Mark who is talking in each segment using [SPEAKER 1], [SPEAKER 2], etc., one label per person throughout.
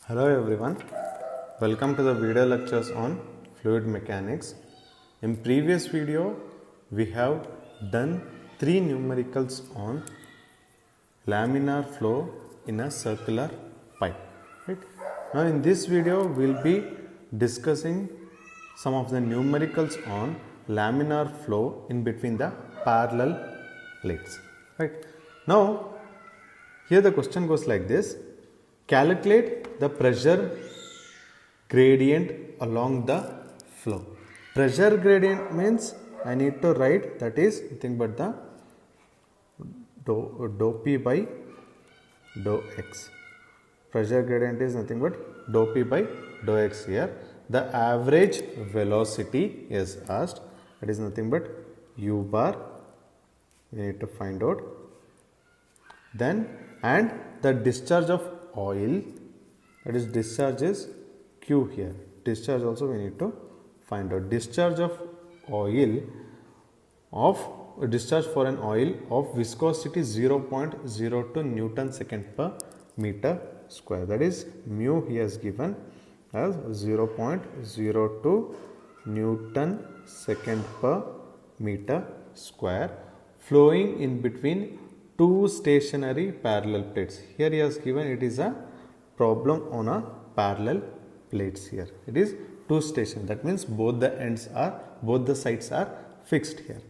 [SPEAKER 1] Hello everyone, welcome to the video lectures on fluid mechanics. In previous video, we have done three numericals on laminar flow in a circular pipe. Right? Now in this video, we will be discussing some of the numericals on laminar flow in between the parallel plates. Right? Now, here the question goes like this. Calculate the pressure gradient along the flow. Pressure gradient means I need to write that is nothing but the dou P by dou X. Pressure gradient is nothing but dou P by dou X here. The average velocity is asked, it is nothing but U bar, we need to find out. Then and the discharge of oil, that is discharge is Q here. Discharge also we need to find out. Discharge of oil discharge for an oil of viscosity 0.02 Newton second per meter square. That is mu he has given as 0.02 Newton second per meter square flowing in between two stationary parallel plates. Here he has given it is a problem on a parallel plates here. It is two station. That means both the sides are fixed here.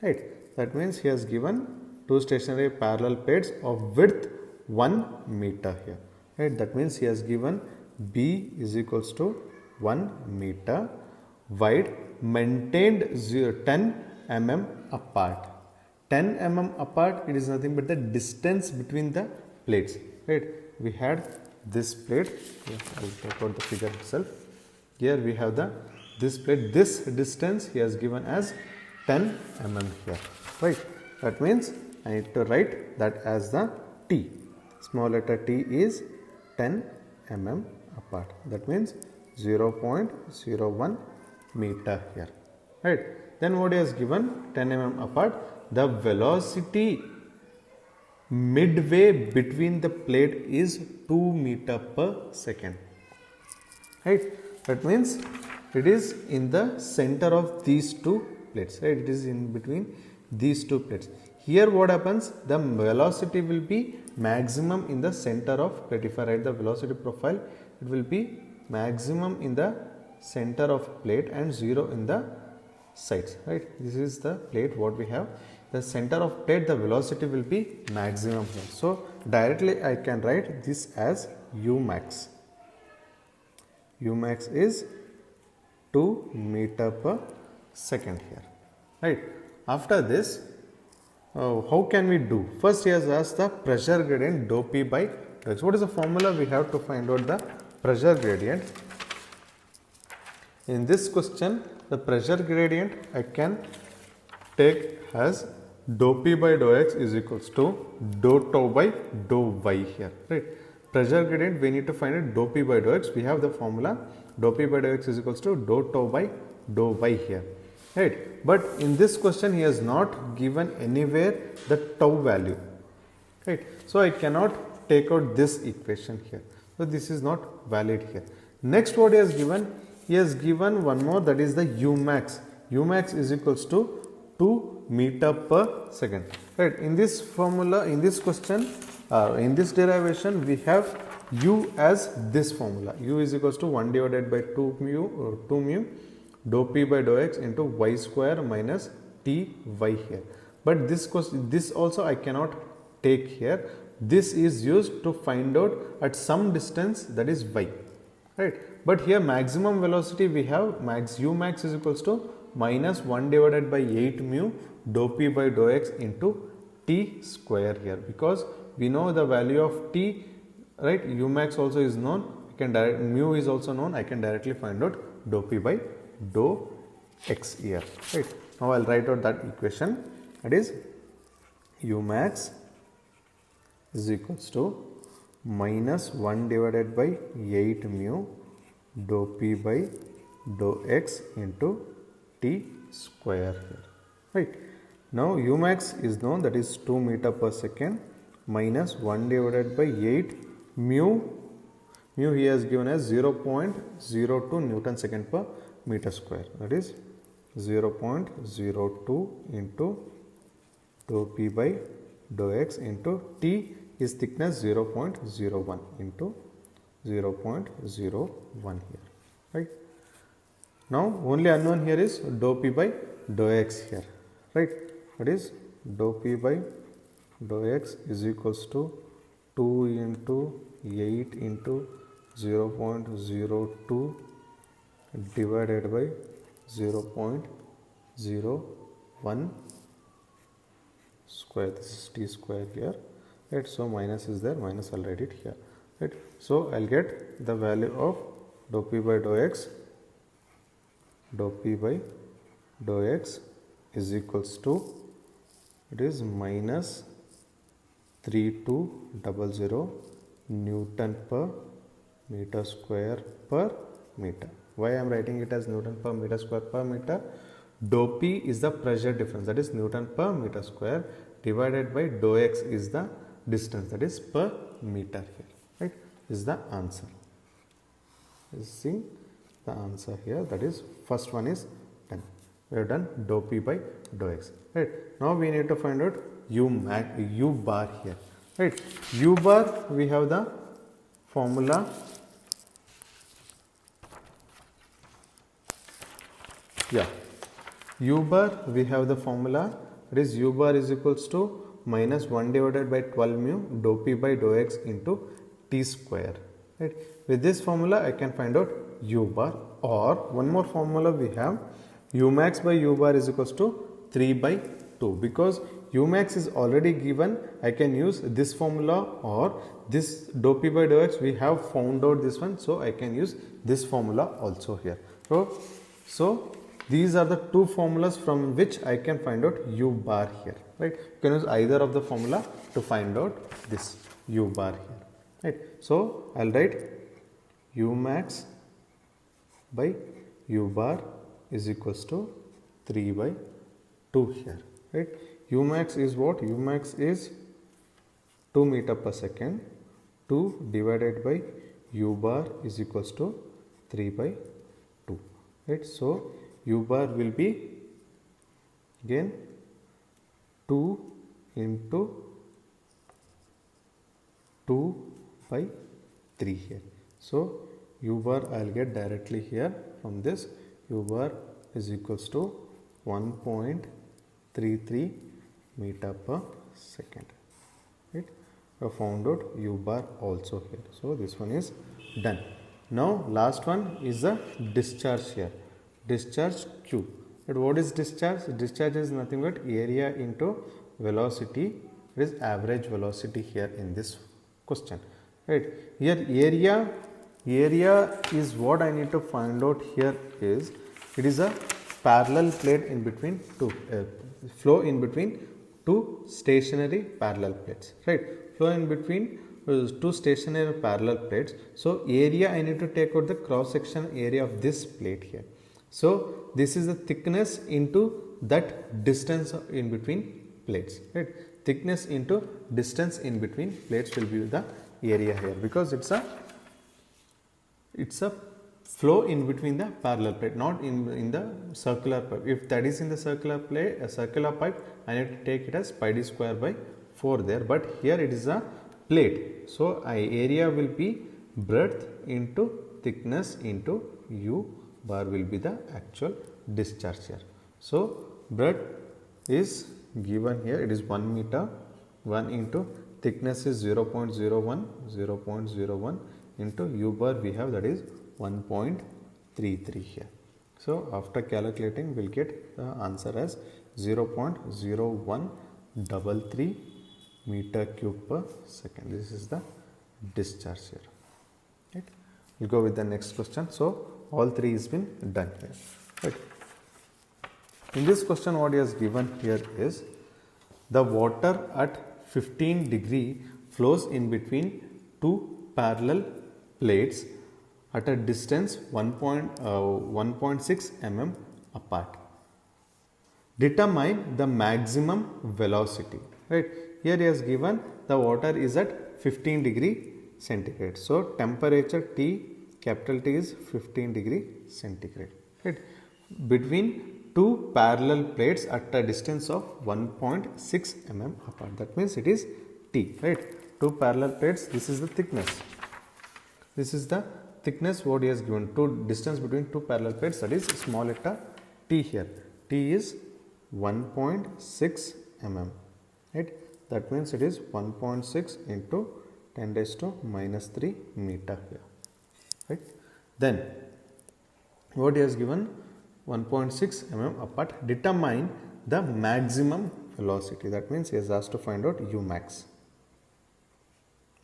[SPEAKER 1] Right. That means he has given two stationary parallel plates of width 1 meter here. Right. That means he has given B is equals to 1 meter wide maintained 10 mm apart. 10 mm apart, it is nothing but the distance between the plates. Right? We had this plate. I will take out the figure itself. Here we have this plate. This distance he has given as 10 mm here. Right? That means I need to write that as the T. Small letter T is 10 mm apart. That means 0.01 meter here. Right? Then what he has given 10 mm apart. The velocity midway between the plate is 2 meter per second. Right? That means it is in the center of these two plates. Right? It is in between these two plates. Here what happens? The velocity will be maximum in the center of plate. If I write the velocity profile, it will be maximum in the center of plate and 0 in the sides. Right? This is the plate what we have. The center of plate, the velocity will be maximum here. So directly I can write this as U max. U max is 2 meter per second here. Right. After this, how can we do? First he has asked the pressure gradient dou P by dou X. What is the formula? We have to find out the pressure gradient. In this question, the pressure gradient I can take as dou P by dou X is equals to dou tau by dou Y here. Right. Pressure gradient we need to find it dou P by dou X. We have the formula dou P by dou X is equals to dou tau by dou Y here. Right. But in this question he has not given anywhere the tau value. Right. So I cannot take out this equation here. So this is not valid here. Next what he has given? He has given one more, that is the U max. U max is equals to 2 meter per second. Right. In this formula, in this question, in this derivation, we have U as this formula. U is equals to 1 divided by 2 mu dou P by dou X into Y square minus T Y here. But this also I cannot take here. This is used to find out at some distance, that is Y. Right. But here maximum velocity we have U max is equals to minus 1 divided by 8 mu dou P by dou X into T square here, because we know the value of T, right? U max also is known, mu is also known, I can directly find out dou P by dou X here. Right. Now I will write out that equation, that is U max is equals to minus 1 divided by 8 mu dou P by dou X into T square here. Right. Now U max is known, that is 2 meter per second minus 1 divided by 8 mu Mu he has given as 0.02 Newton second per meter square. That is 0.02 into dou P by dou x into T is thickness 0.01 into 0.01 here, right. Now only unknown here is dou P by dou x here, right. That is dou P by dou x is equals to 2 into 8 into 0.02 divided by 0.01 square. This is t square here, right. So minus is there, minus I'll write it here, right. So I'll get the value of dou P by dou x is equals to, it is minus 3200 Newton per meter square per meter. Why I am writing it as Newton per meter square per meter? Dou P is the pressure difference, that is Newton per meter square, divided by dou x is the distance, that is per meter here, right. Is the answer. See the answer here, that is first one is done. We have done dou P by dou x, right. Now we need to find out u bar here, right. U bar, we have the formula, u bar we have the formula, that is u bar is equals to minus 1 divided by 12 mu dou P by dou x into t square, right. With this formula I can find out u bar, or one more formula we have, u max by u bar is equals to 3 by 2. Because u max is already given, I can use this formula, or this dou P by dou x we have found out this one, so I can use this formula also here. So these are the two formulas from which I can find out u bar here, right. You can use either of the formula to find out this u bar here, right. So I'll write u max by u bar is equals to 3 by 2 here, right. U max is what? U max is 2 meter per second. 2 divided by u bar is equals to 3 by 2, right. So u bar will be again 2 into 2 by 3 here. So u bar I'll get directly here from this, u bar is equals to 1.33 meter per second, right. I have found out u bar also here. So this one is done. Now last one is the discharge here, discharge Q. But what is discharge? Discharge is nothing but area into velocity. It is average velocity here in this question, right. Here area is what I need to find out here is, it is a parallel plate in between two flow in between two stationary parallel plates, right. Flow in between two stationary parallel plates. So area, I need to take out the cross section area of this plate here. So this is the thickness into that distance in between plates, right. Thickness into distance in between plates will be the area here, because it's a flow in between the parallel plate, not in the circular pipe. If that is in the circular plate, a circular pipe, I need to take it as pi d square by 4 there, but here it is a plate. So area will be breadth into thickness into u bar will be the actual discharge here. So breadth is given here, it is 1 meter, 1 into thickness is 0.01 into u bar we have, that is 1.33 here. So after calculating we will get the answer as 0.0133 meter cube per second. This is the discharge here, right. We'll go with the next question. So all three has been done here, right. In this question what he has given here is, the water at 15 degree flows in between two parallel plates at a distance 1.6 mm apart. Determine the maximum velocity, right. Here he has given the water is at 15 degree centigrade. So temperature T, capital T is 15 degree centigrade. Right? Between two parallel plates at a distance of 1.6 mm apart. That means it is T. Right? Two parallel plates. This is the thickness. This is the thickness what he has given. Distance between two parallel plates, that is small letter T here. T is 1.6 mm. Right? That means it is 1.6 into 10 raised to minus 3 meter here. Right? Then what he has given, 1.6 mm apart. Determine the maximum velocity. That means he has asked to find out U max.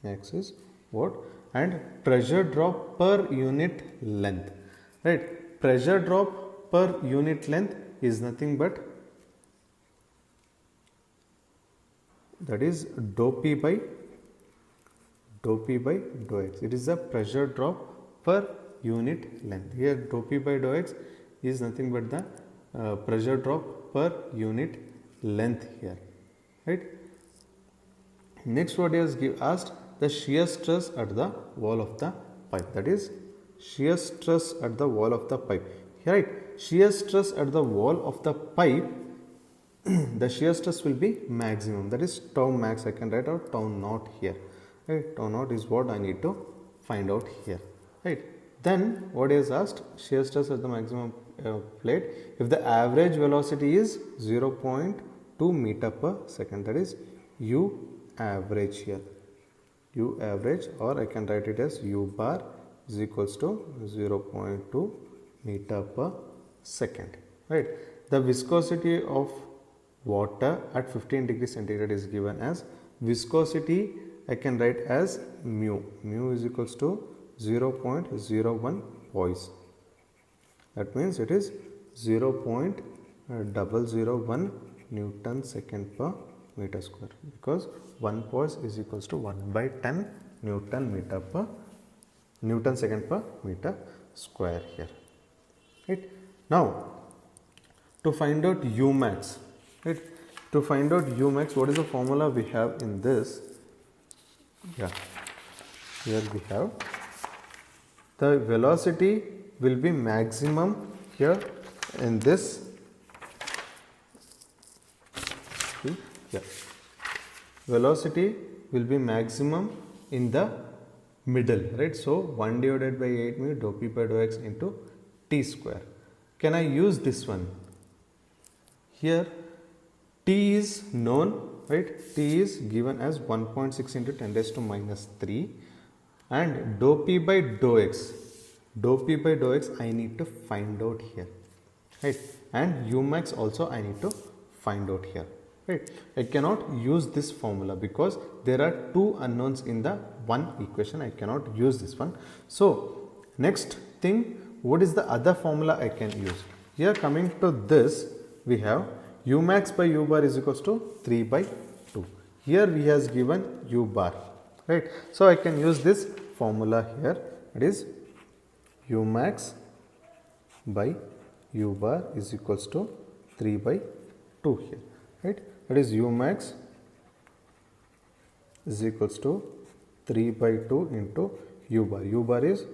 [SPEAKER 1] Max is what? And pressure drop per unit length. Right? Pressure drop per unit length is nothing but, that is dou P by dou x. It is the pressure drop per unit length. Here dou P by dou x is nothing but the pressure drop per unit length here. Right? Next what he has asked, the shear stress at the wall of the pipe. That is shear stress at the wall of the pipe. Right? Shear stress at the wall of the pipe, the shear stress will be maximum. That is tau max. I can write out tau naught here. Right? Tau naught is what I need to find out here. Right? Then what he has asked, shear stress at the maximum plate. If the average velocity is 0.2 meter per second, that is U average here. U average, or I can write it as U bar is equals to 0.2 meter per second. Right? The viscosity of water at 15 degrees centigrade is given as viscosity. I can write as mu. Mu is equals to 0.01 poise. That means it is 0.001 Newton second per meter square, because 1 poise is equals to 1 by 10 Newton second per meter square here. Right? Now to find out U max. Right? To find out U max, what is the formula we have in this? Yeah, here we have the velocity will be maximum here in this. Yeah, velocity will be maximum in the middle, right? So 1 divided by 8 mu dou P by dou x into T square. Can I use this one? Here T is known, right? T is given as 1.6 into 10 raised to minus 3, and dou P by dou x. Dou P by dou x I need to find out here, right? And U max also I need to find out here. Right? I cannot use this formula because there are two unknowns in the one equation. I cannot use this one. So next thing, what is the other formula I can use? Here coming to this, we have U max by U bar is equals to 3 by 2. Here he has given U bar. Right? So I can use this formula here. It is U max by U bar is equals to 3 by 2 here. Right? That is U max is equals to 3 by 2 into U bar. U bar is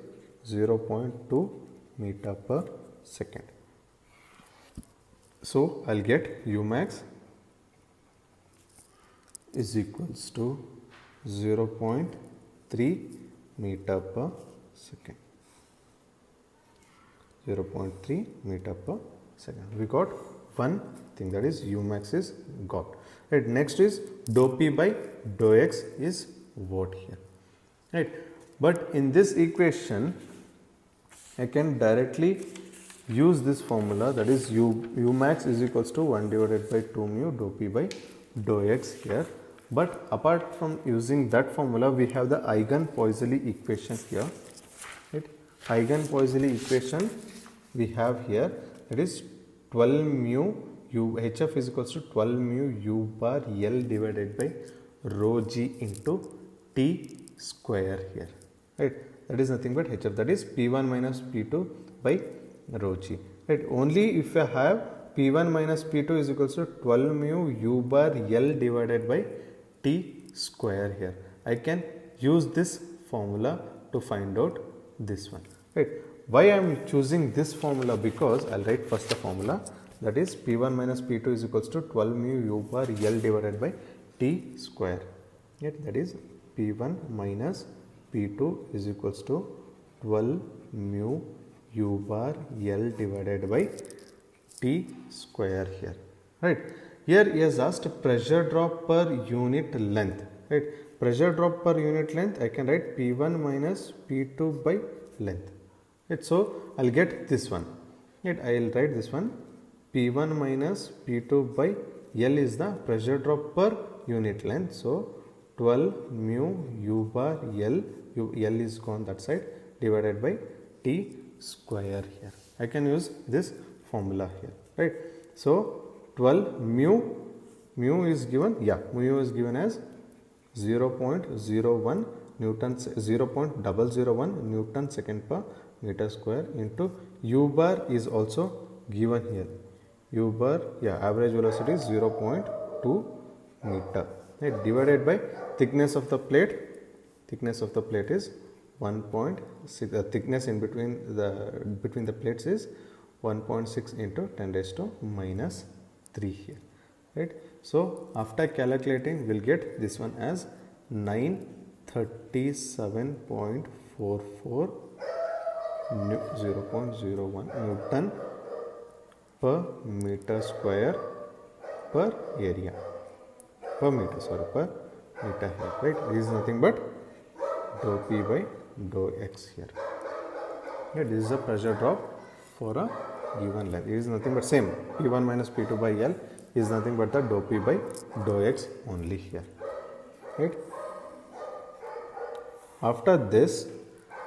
[SPEAKER 1] 0.2 meter per second. So I'll get U max is equals to 0.3 meter per second. 0.3 meter per second. We got one thing, that is U max is got. Right. Next is dou P by dou x is what here. Right. But in this equation, I can directly use this formula, that is U max is equals to 1 divided by 2 mu dou P by dou x here. But apart from using that formula, we have the Eigen-Poiseuille equation here. Right. Eigen-Poiseuille equation we have here, that is 12 mu HF is equals to 12 mu U bar L divided by rho G into T square here. Right. That is nothing but HF, that is P1 minus P2 by rho G. Right. Only if I have P1 minus P2 is equals to 12 mu U bar L divided by T square here, I can use this formula to find out this one, right? Why I am choosing this formula? Because I'll write first the formula, that is P1 minus P2 is equals to 12 mu u bar L divided by T square. Yet that is P1 minus P2 is equals to 12 mu u bar L divided by T square here, right? Here he has asked pressure drop per unit length, right? Pressure drop per unit length, I can write P1 minus P2 by length. Right? So I'll get this one. Right? I'll write this one. P1 minus P2 by L is the pressure drop per unit length. So 12 mu u bar L, L is gone that side, divided by T square here. I can use this formula here, right? So 12 mu is given, mu is given as 0.01 Newton, 0.001 Newton second per meter square into u bar is also given here. U bar, average velocity is 0.2 meter, right? Divided by thickness of the plate. Thickness of the plate is 1.6. The thickness in between the plates is 1.6 into 10 raised to minus 3 here, right? So after calculating, we'll get this one as 937.44 0.01 Newton per meter square per area, per meter here, right? This is nothing but dou P by dou X here. Yeah, this is the pressure drop for a given length. It is nothing but same, P1 minus P2 by L is nothing but the dou P by dou X only here, right? After this,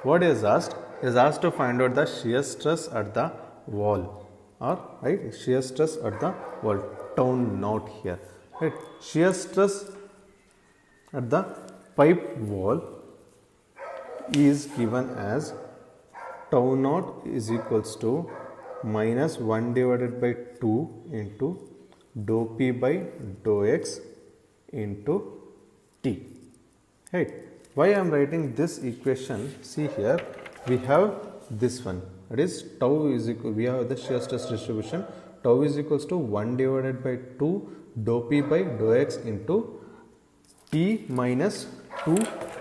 [SPEAKER 1] what is asked? Is asked to find out the shear stress at the wall, or right, shear stress at the wall, tau naught here, right? Shear stress at the pipe wall is given as tau naught is equals to minus 1 divided by 2 into dou P by dou X into T, right? Why I am writing this equation? See here, we have this one, that is tau is equal, we have the shear stress distribution, tau is equals to 1 divided by 2 dou P by dou X into T minus 2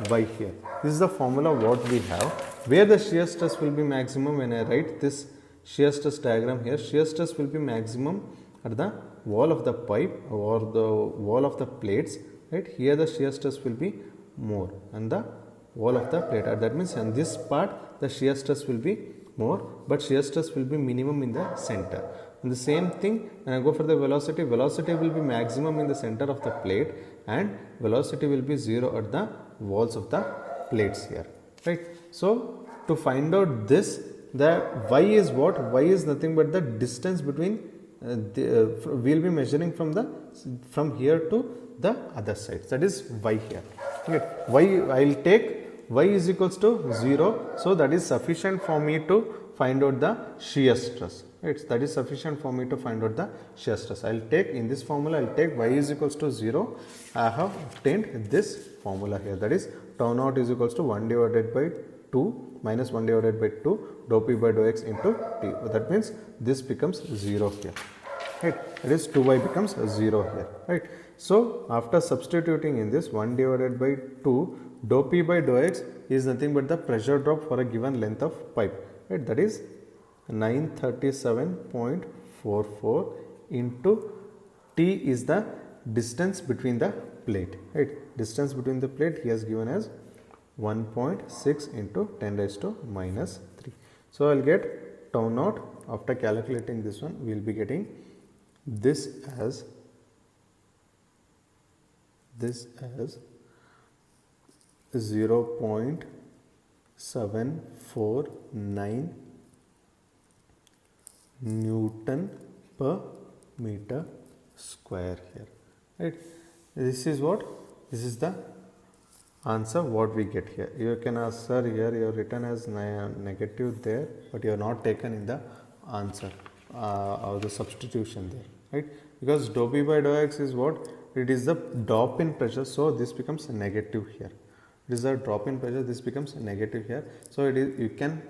[SPEAKER 1] by here. This is the formula what we have, where the shear stress will be maximum. When I write this shear stress diagram here, shear stress will be maximum at the wall of the pipe or the wall of the plates, right? Here the shear stress will be more on the wall of the plate. That means on this part the shear stress will be more, but shear stress will be minimum in the center. And the same thing when I go for the velocity, velocity will be maximum in the center of the plate and velocity will be 0 at the walls of the plates here, right? So to find out this, the y is what? Y is nothing but the distance between we will be measuring from here to the other side, that is y here. Okay. Y, I will take y is equals to 0, so that is sufficient for me to find out the shear stress. Right? That is sufficient for me to find out the shear stress. I will take in this formula, I will take y is equals to 0. I have obtained this formula here, that is tau naught is equals to 1 divided by 2 minus 1 divided by 2 dou P by dou X into T. That means this becomes 0 here. Right? That is 2y becomes 0 here. Right? So after substituting in this, 1 divided by 2 dou P by dou X is nothing but the pressure drop for a given length of pipe. Right? That is 937.44 into T is the distance between the plate. Right? Distance between the plate he has given as 1.6 into 10 raised to minus 3. So I will get tau naught. After calculating this one, we will be getting this as 0.749 Newton per meter square here. Right? This is what? This is the answer what we get here. You can ask, sir, here you have written as negative there, but you have not taken in the answer or the substitution there, right? Because dou P by dou X is what? It is the drop in pressure, so this becomes a negative here. it is a drop in pressure, this becomes negative here. So it is, you can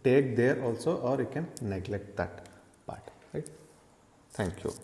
[SPEAKER 1] take there also, or you can neglect that part, right? Thank you.